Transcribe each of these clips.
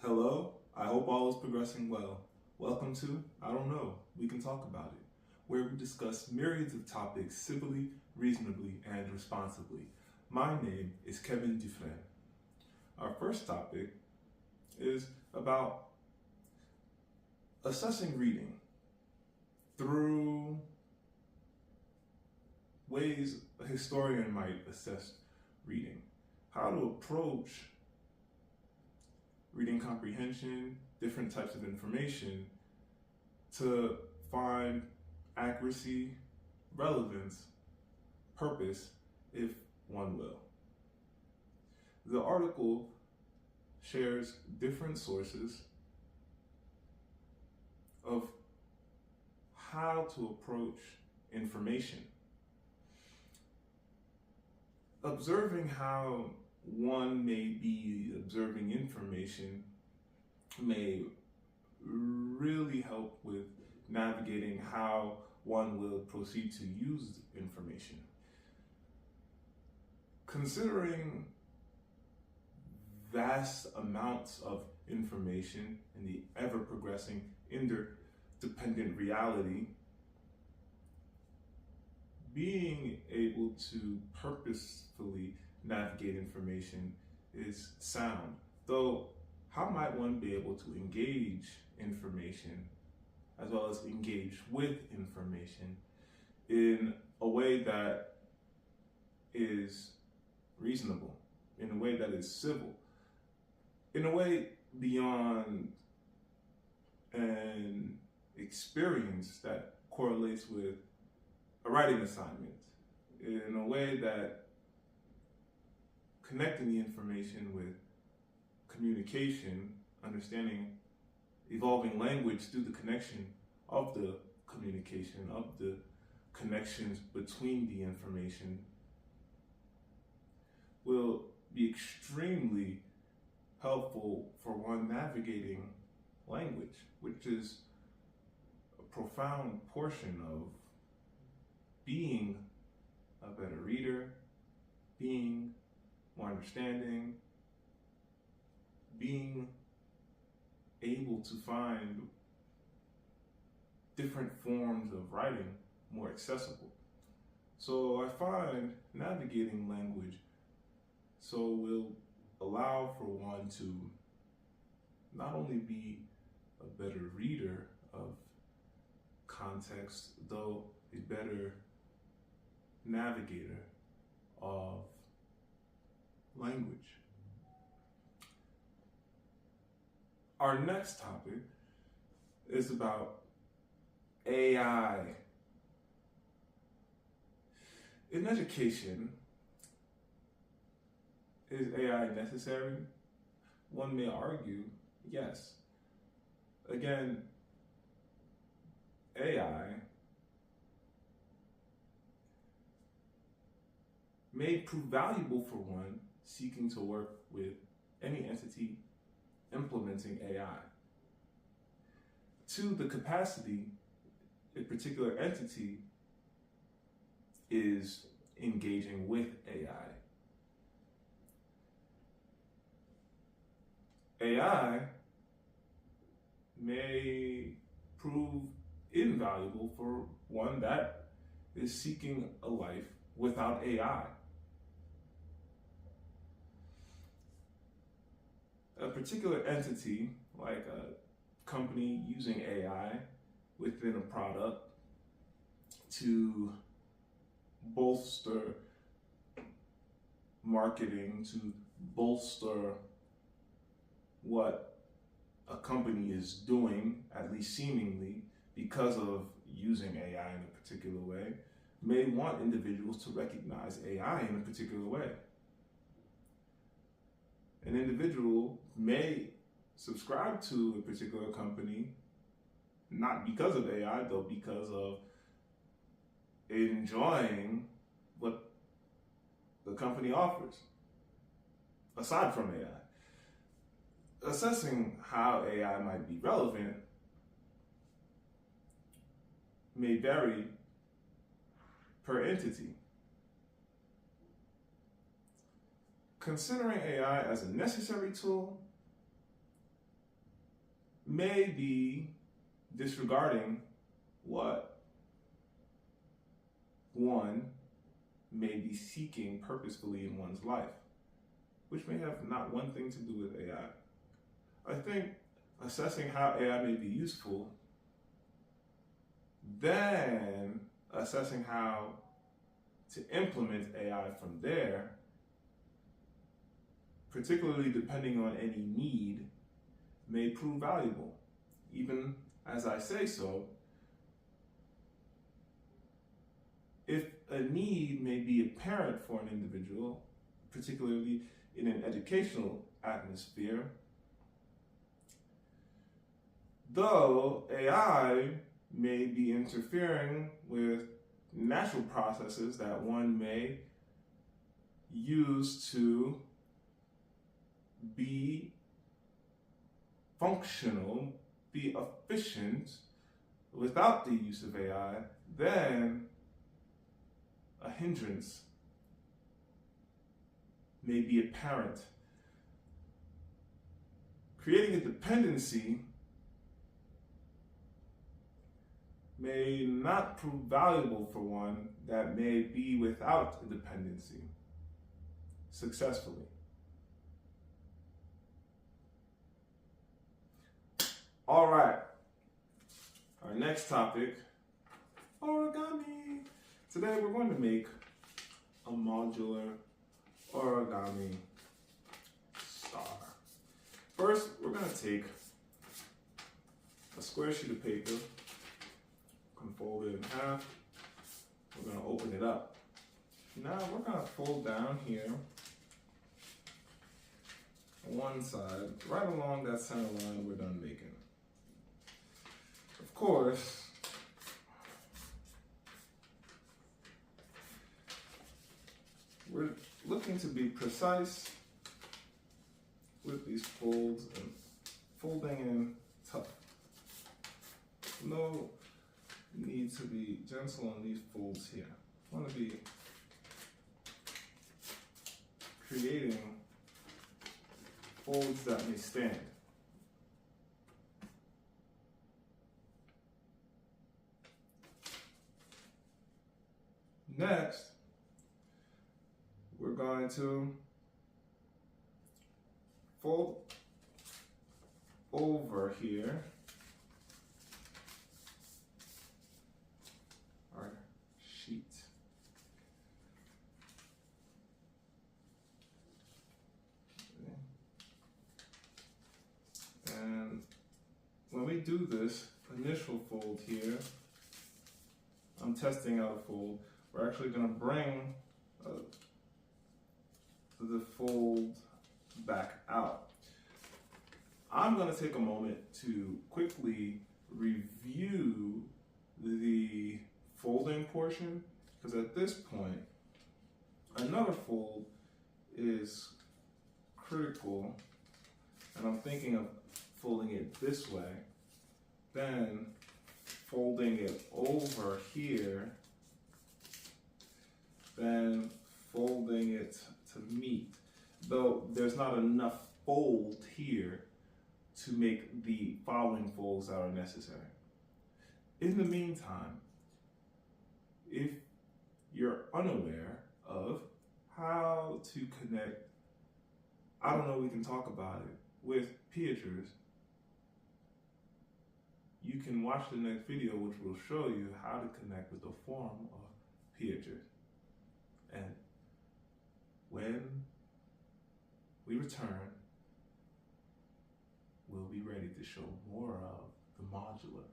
Hello, I hope all is progressing well. Welcome to I Don't Know, We Can Talk About It, where we discuss myriads of topics civilly, reasonably, and responsibly. My name is Kevin Dufresne. Our first topic is about assessing reading through ways a historian might assess reading, how to approach reading comprehension, different types of information to find accuracy, relevance, purpose, if one will. The article shares different sources of how to approach information. Observing how one may be observing information may really help with navigating how one will proceed to use information. Considering vast amounts of information in the ever-progressing interdependent reality, being able to purposefully navigate information is sound. Though, how might one be able to engage information as well as engage with information in a way that is reasonable, in a way that is civil, in a way beyond an experience that correlates with a writing assignment, in a way that connecting the information with communication, understanding evolving language through the connection of the communication, of the connections between the information, will be extremely helpful for one navigating language, which is a profound portion of being a better reader, being more understanding, being able to find different forms of writing more accessible. So I find navigating language will allow for one to not only be a better reader of context, though a better navigator of language. Our next topic is about AI. In education, is AI necessary? One may argue, yes. Again, AI may prove valuable for one seeking to work with any entity implementing AI. To the capacity a particular entity is engaging with AI. AI may prove invaluable for one that is seeking a life without AI. A particular entity, like a company using AI within a product to bolster marketing, to bolster what a company is doing, at least seemingly, because of using AI in a particular way, may want individuals to recognize AI in a particular way. An individual may subscribe to a particular company, not because of AI, though because of enjoying what the company offers, aside from AI. Assessing how AI might be relevant may vary per entity. Considering AI as a necessary tool may be disregarding what one may be seeking purposefully in one's life, which may have not one thing to do with AI. I think assessing how AI may be useful, then assessing how to implement AI from there, particularly depending on any need, may prove valuable. Even as I say so, if a need may be apparent for an individual, particularly in an educational atmosphere, though AI may be interfering with natural processes that one may use to be functional, be efficient without the use of AI, then a hindrance may be apparent. Creating a dependency may not prove valuable for one that may be without a dependency successfully. All right, our next topic, origami. Today we're going to make a modular origami star. First, we're going to take a square sheet of paper, fold it in half. We're going to open it up. Now we're going to fold down here on one side, right along that center line we're done making. Of course, we're looking to be precise with these folds and folding in tough. No need to be gentle on these folds here. I want to be creating folds that may stand. Next, we're going to fold over here our sheet. And when we do this initial fold here, I'm testing out a fold. We're actually going to bring the fold back out. I'm going to take a moment to quickly review the folding portion, because at this point, another fold is critical, and I'm thinking of folding it this way, then folding it over here, then folding it to meet. Though there's not enough fold here to make the following folds that are necessary. In the meantime, if you're unaware of how to connect, I don't know, we can talk about it, with pieters, you can watch the next video, which will show you how to connect with the form of pieters. And when we return, we'll be ready to show more of the modular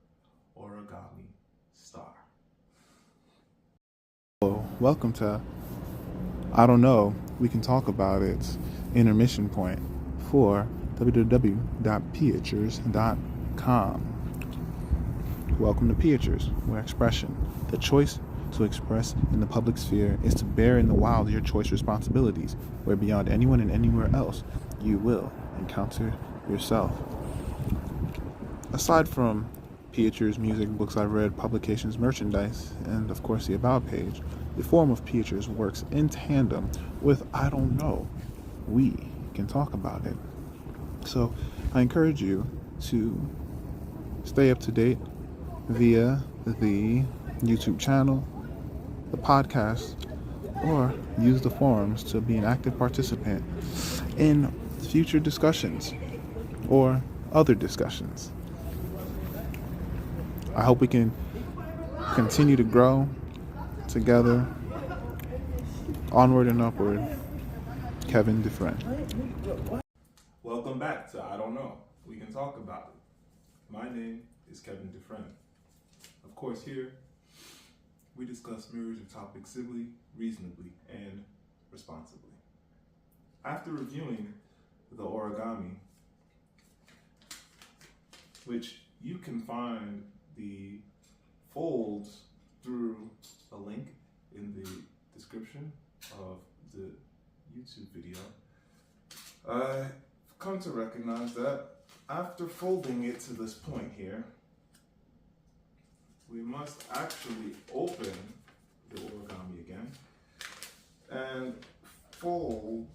origami star. Hello, welcome to I Don't Know, We Can Talk About It intermission point for www.pieters.com. Welcome to Pieters, where expression, the choice to express in the public sphere, is to bear in the wild your choice responsibilities, where beyond anyone and anywhere else you will encounter yourself. Aside from Pieters, music, books I've read, publications, merchandise, and of course the About page, the form of Pieters works in tandem with I Don't Know, We Can Talk About It. So I encourage you to Stay up to date via the YouTube channel, the podcast, or use the forums to be an active participant in future discussions or other discussions. I hope we can continue to grow together. Onward and Upward, Kevin Dufresne. Welcome back to I Don't Know. We can talk about it. My name is Kevin Dufresne. Of course, here we discuss myriad of topics civilly, reasonably, and responsibly. After reviewing the Origami, which you can find the folds through a link in the description of the YouTube video, I've come to recognize that after folding it to this point here, we must actually open the origami again and fold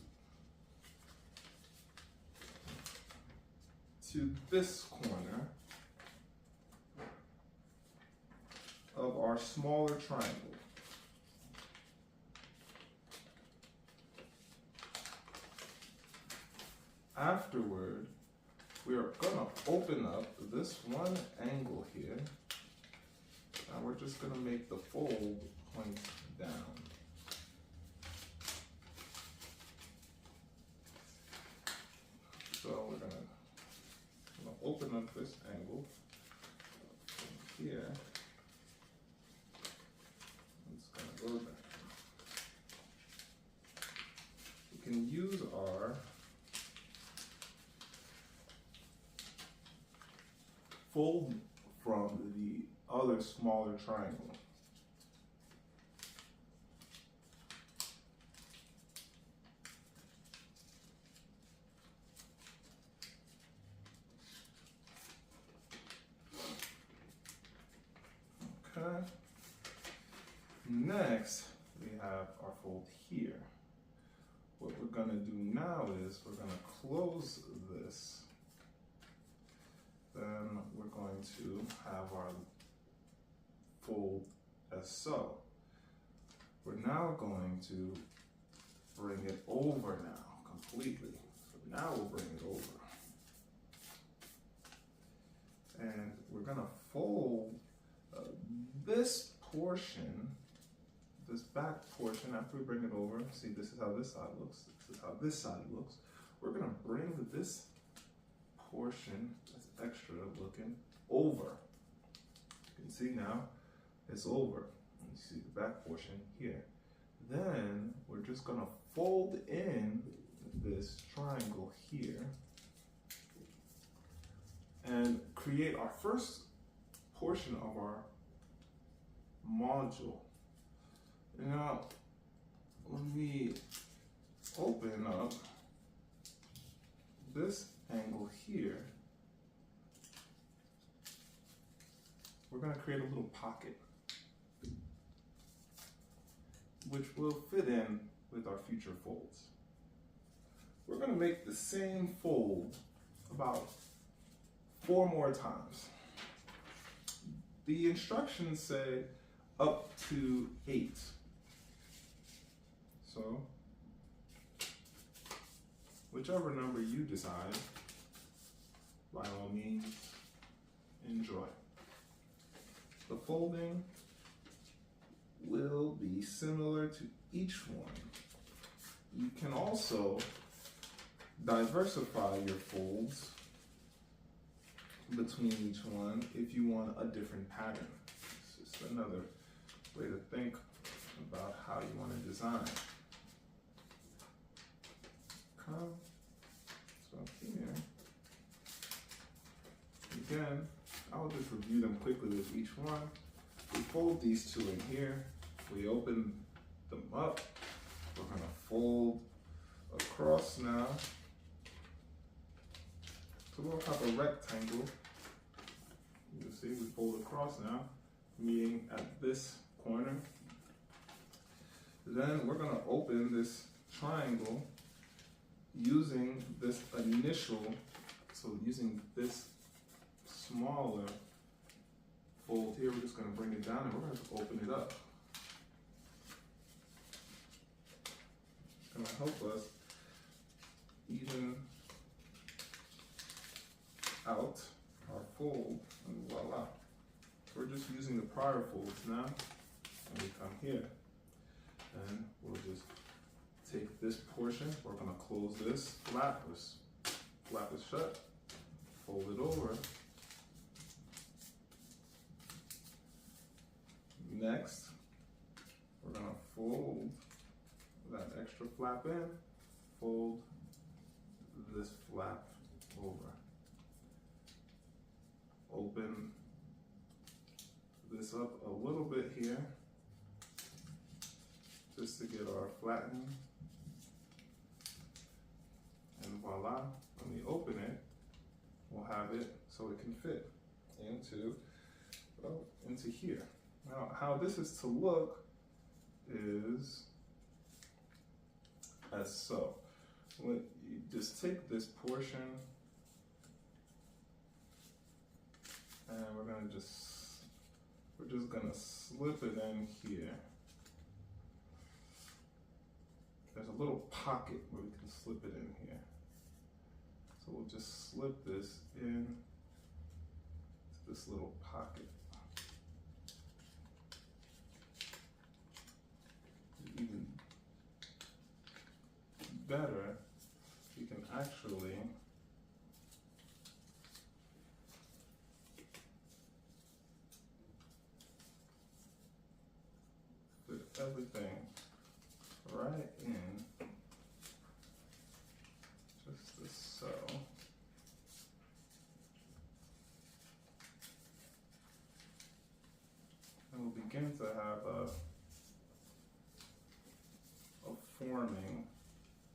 to this corner of our smaller triangle. Afterward, we are going to open up this one angle here, and we're just going to make the fold point down. So we're going to open up this angle from here. It's going to go down. We can use our fold from the other smaller triangle. Okay. Next, we have our fold here. What we're going to do now is we're going to close this. Then we're going to have our fold as so. We're now going to bring it over now completely. So now we'll bring it over. And we're going to fold this portion, this back portion, after we bring it over. See, this is how this side looks. This is how this side looks. We're going to bring this portion that's extra looking over. You can see now it's over. You see the back portion here. Then we're just going to fold in this triangle here and create our first portion of our module. Now, when we open up this angle here, we're going to create a little pocket which will fit in with our future folds. We're going to make the same fold about 4 more times. The instructions say up to 8. So, whichever number you decide, by all means, enjoy. The folding will be similar to each one. You can also diversify your folds between each one if you want a different pattern. It's just another way to think about how you want to design. Okay. So here, again, I'll just review them quickly with each one. We fold these 2 in here. We open them up. We're going to fold across now. So we'll have a rectangle. You see, we fold across now, meeting at this corner. Then we're going to open this triangle using this initial, so using this smaller fold here. We're just going to bring it down and we're going to open it up. It's going to help us even out our fold, and voila. We're just using the prior folds now, and we come here, and we'll just take this portion, we're going to close this flap, flap it shut, fold it over. Next, we're going to fold that extra flap in, fold this flap over. Open this up a little bit here, just to get our flattening. And voila, when we open it, we'll have it so it can fit into, well, into here. Now, how this is to look is as so. You just take this portion, and we're just gonna slip it in here. There's a little pocket where we can slip it in here. So we'll just slip this in to this little pocket. Even better, you can actually fit everything right in, just as so. And we'll begin to have a forming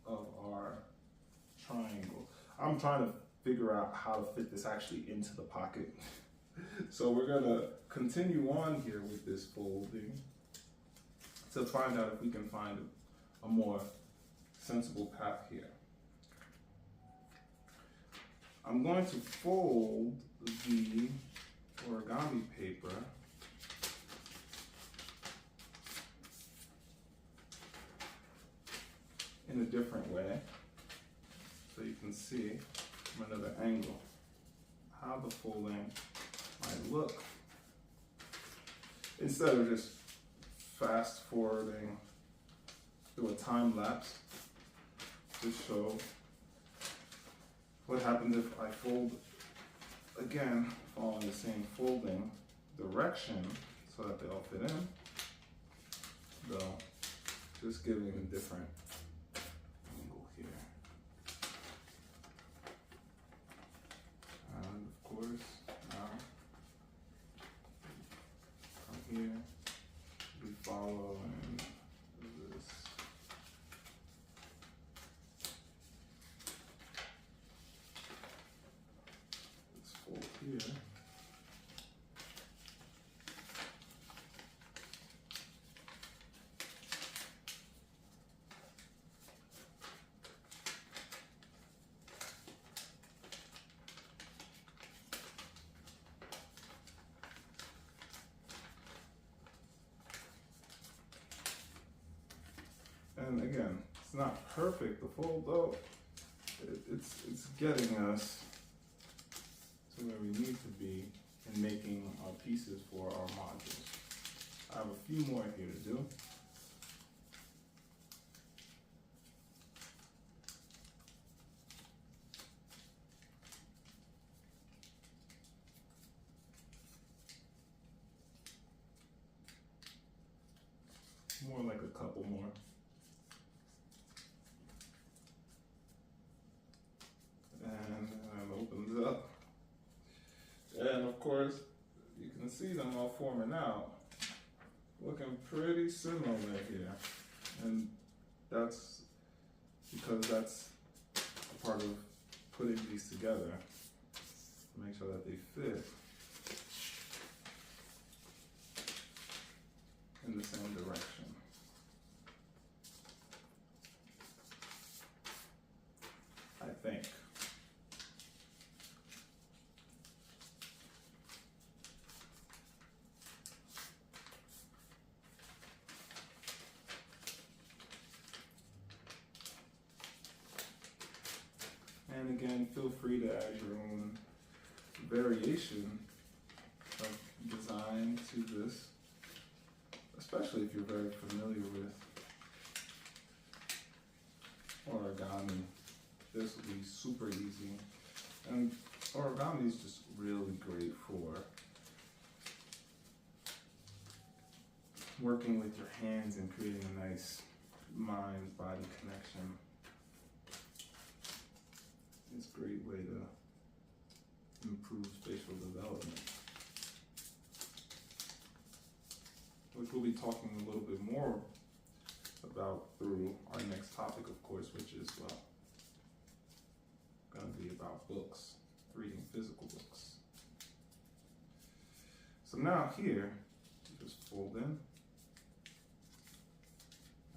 of our triangle. I'm trying to figure out how to fit this actually into the pocket. So we're gonna continue on here with this folding to find out if we can find a more sensible path here. I'm going to fold the origami paper in a different way, so you can see from another angle how the folding might look, instead of just fast forwarding through a time lapse to show what happens if I fold again, following the same folding direction so that they all fit in, though just giving a different angle here. And of course, now from here, we follow and this. Let's fold here. And again, it's not perfect, the fold, though. It's getting us to where we need to be in making our pieces for our modules. I have a few more here to do. More like a couple more. And it opens up. And of course, you can see them all forming out. Looking pretty similar here. And that's because that's a part of putting these together to make sure that they fit in the same direction. I think. and feel free to add your own variation of design to this, especially if you're very familiar with origami. This will be super easy. And origami is just really great for working with your hands and creating a nice mind-body connection. It's a great way to improve spatial development, which we'll be talking a little bit more about through our next topic, of course, which is going to be about books, reading physical books. So now here, you just fold in.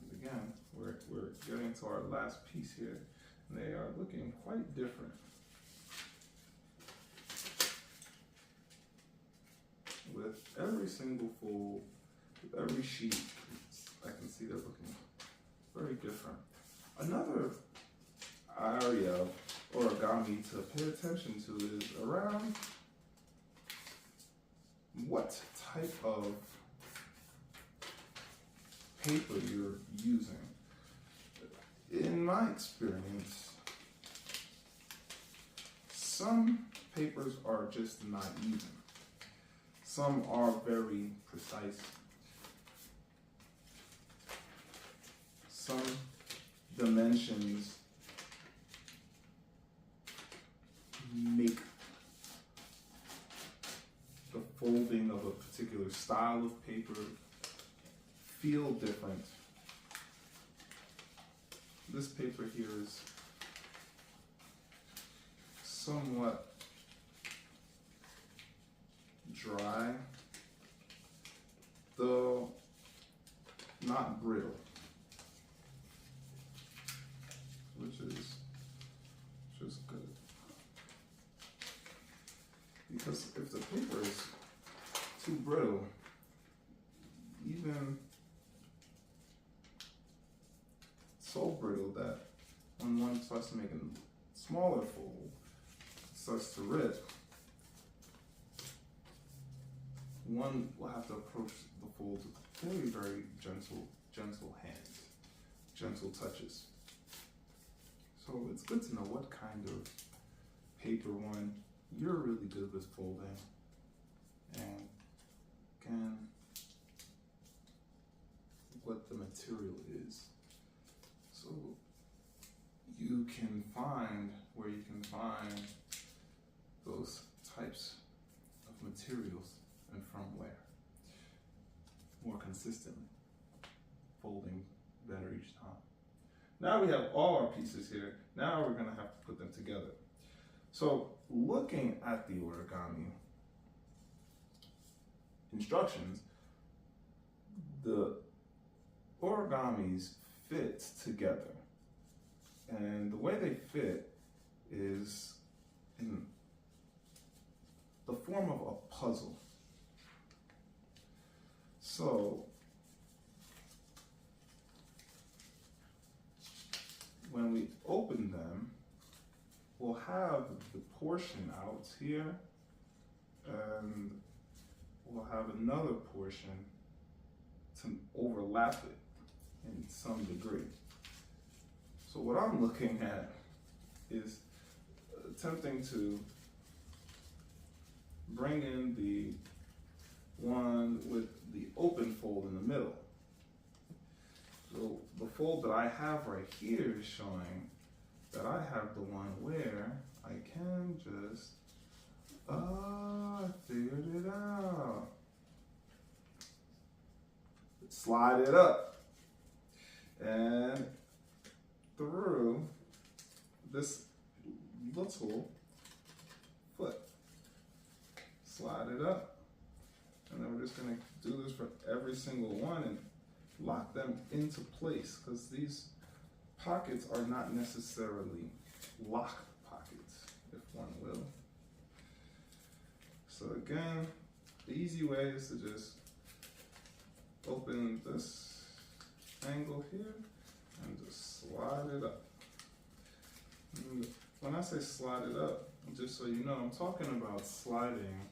And again, we're getting to our last piece here. And they are looking quite different. With every single fold, with every sheet, I can see they're looking very different. Another area of origami to pay attention to is around what type of paper you're using. In my experience, some papers are just not even. Some are very precise. Some dimensions make the folding of a particular style of paper feel different. This paper here is somewhat dry, though not brittle, which is just good. Because if the paper is too brittle, even so brittle that when one starts to make a smaller fold, it starts to rip, one will have to approach the folds with very, very gentle hands, gentle touches. So it's good to know what kind of paper one you're really good with folding and what the material is. So you can find where you can find those types of materials and from where. More consistently, folding better each time. Now we have all our pieces here. Now we're gonna have to put them together. So looking at the origami instructions, the origamis fit together. And the way they fit is in the form of a puzzle. So when we open them, we'll have the portion out here, and we'll have another portion to overlap it in some degree. So what I'm looking at is attempting to bring in the one with the open fold in the middle. So the fold that I have right here is showing that I have the one where I can just, I figured it out. Slide it up and through this little foot. Slide it up. And then we're just gonna do this for every single one and lock them into place, because these pockets are not necessarily locked pockets, if one will. So again, the easy way is to just open this angle here and just slide it up. And when I say slide it up, just so you know, I'm talking about sliding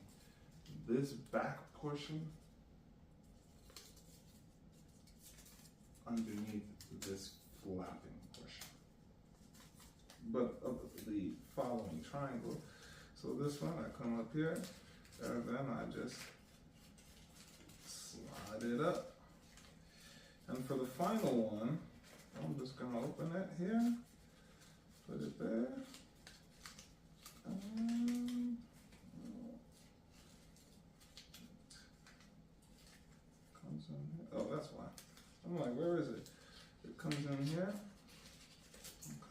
this back portion underneath this flapping portion, but of the following triangle. So this one, I come up here, and then I just slide it up. And for the final one, I'm just gonna open it here, put it there. Comes in here. Oh, that's why. I'm like, where is it? It comes in here.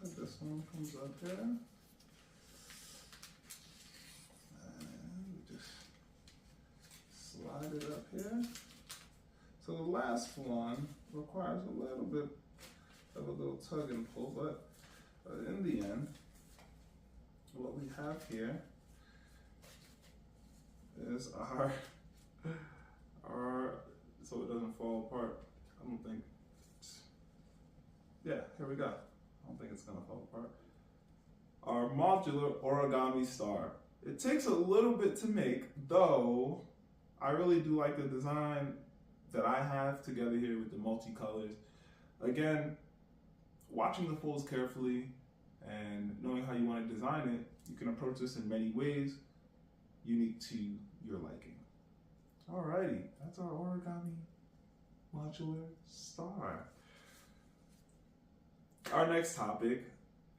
Okay, this one comes up here. And we just slide it up here. So the last one requires a little bit of a little tug and pull, but in the end, what we have here is our, so it doesn't fall apart. I don't think, yeah, here we go. I don't think it's gonna fall apart. Our modular origami star. It takes a little bit to make, though I really do like the design that I have together here with the multicolors. Again, watching the folds carefully and knowing how you want to design it, you can approach this in many ways, unique to your liking. Alrighty, that's our origami modular star. Our next topic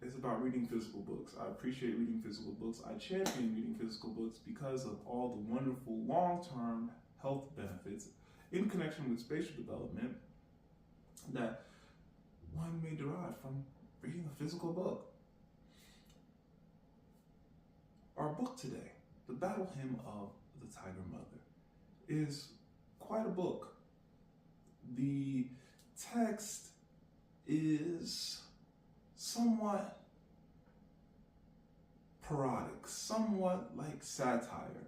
is about reading physical books. I appreciate reading physical books. I champion reading physical books because of all the wonderful long-term health benefits in connection with spatial development that one may derive from reading a physical book. Our book today, The Battle Hymn of the Tiger Mother, is quite a book. The text is somewhat parodic, somewhat like satire.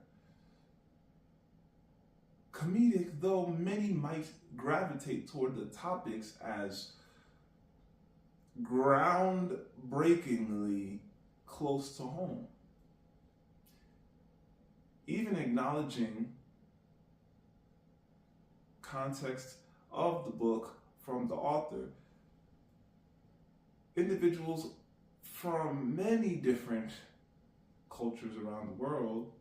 Comedic, though many might gravitate toward the topics as groundbreakingly close to home. Even acknowledging context of the book from the author, individuals from many different cultures around the world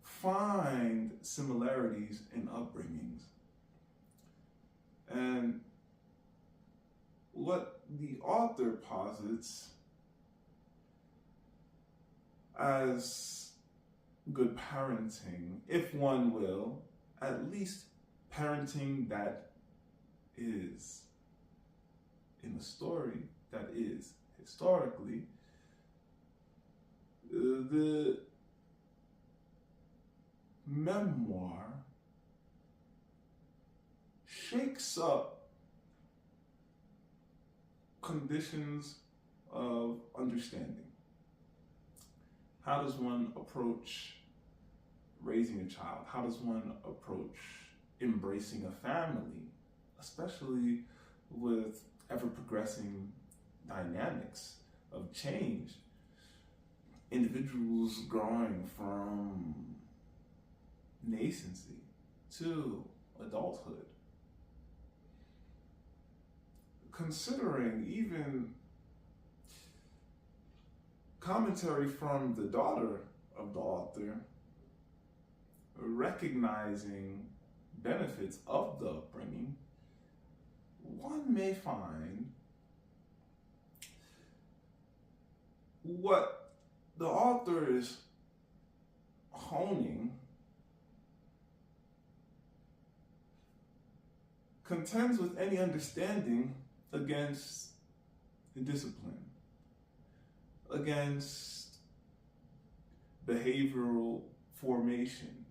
find similarities in upbringings. And what the author posits as good parenting, if one will, at least parenting that is in a story that is historically the memoir shakes up conditions of understanding. How does one approach raising a child? How does one approach embracing a family, especially with ever-progressing dynamics of change? Individuals growing from nascency to adulthood. Considering even commentary from the daughter of the author, recognizing benefits of the upbringing, one may find what the author is honing contends with any understanding against discipline, against behavioral formations,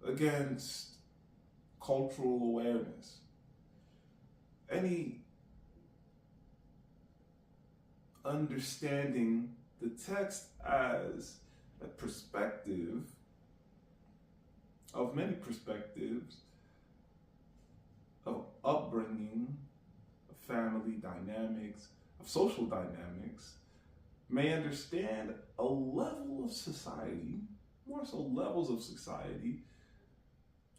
against cultural awareness. Any understanding the text as a perspective of many perspectives of upbringing, of family dynamics, of social dynamics, may understand a level of society, more so levels of society,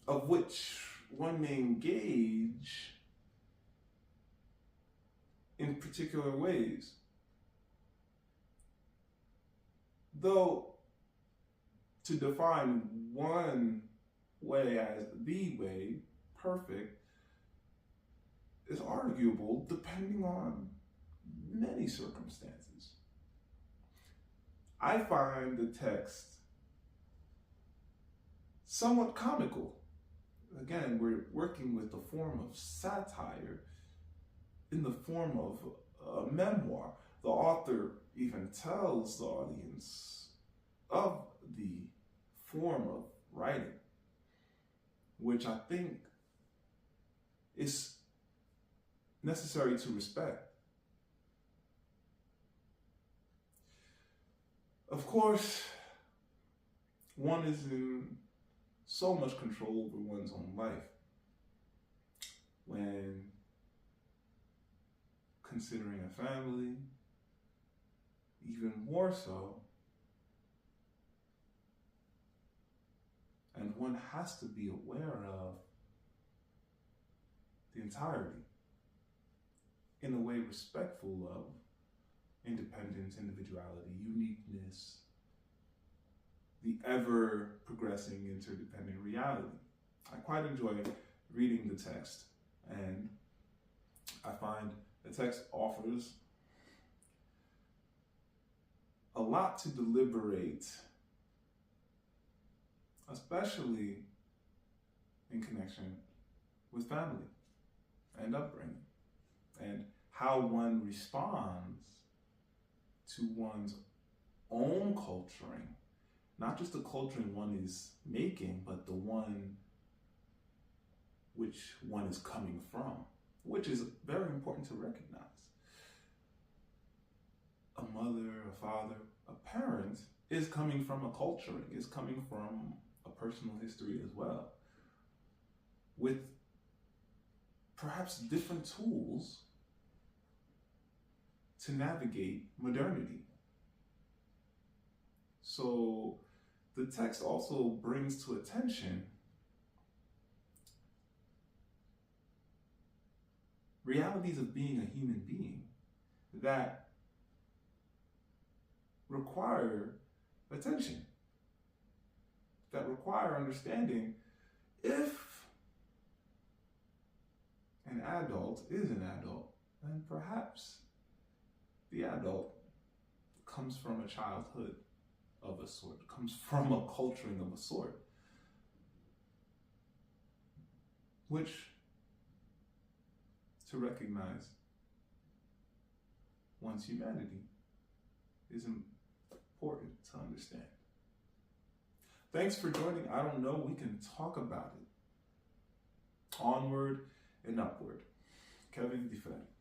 of which one may engage in particular ways. Though, to define one way as the way, perfect, is arguable depending on many circumstances. I find the text somewhat comical. Again, we're working with the form of satire in the form of a memoir. The author even tells the audience of the form of writing, which I think is necessary to respect. Of course, one is in so much control over one's own life when considering a family, even more so. And one has to be aware of the entirety in a way respectful of independence, individuality, uniqueness, the ever-progressing interdependent reality. I quite enjoy reading the text, and I find the text offers a lot to deliberate, especially in connection with family and upbringing, and how one responds to one's own culturing, not just the culturing one is making, but the one which one is coming from, which is very important to recognize. A mother, a father, a parent is coming from a culturing, is coming from a personal history as well, with perhaps different tools to navigate modernity. So the text also brings to attention realities of being a human being that require attention, that require understanding. If an adult is an adult, then perhaps the adult comes from a childhood of a sort, comes from a culturing of a sort, which to recognize one's humanity is important to understand. Thanks for joining. I don't know, we can talk about it. Onward and Upward. Kevin Dufresne.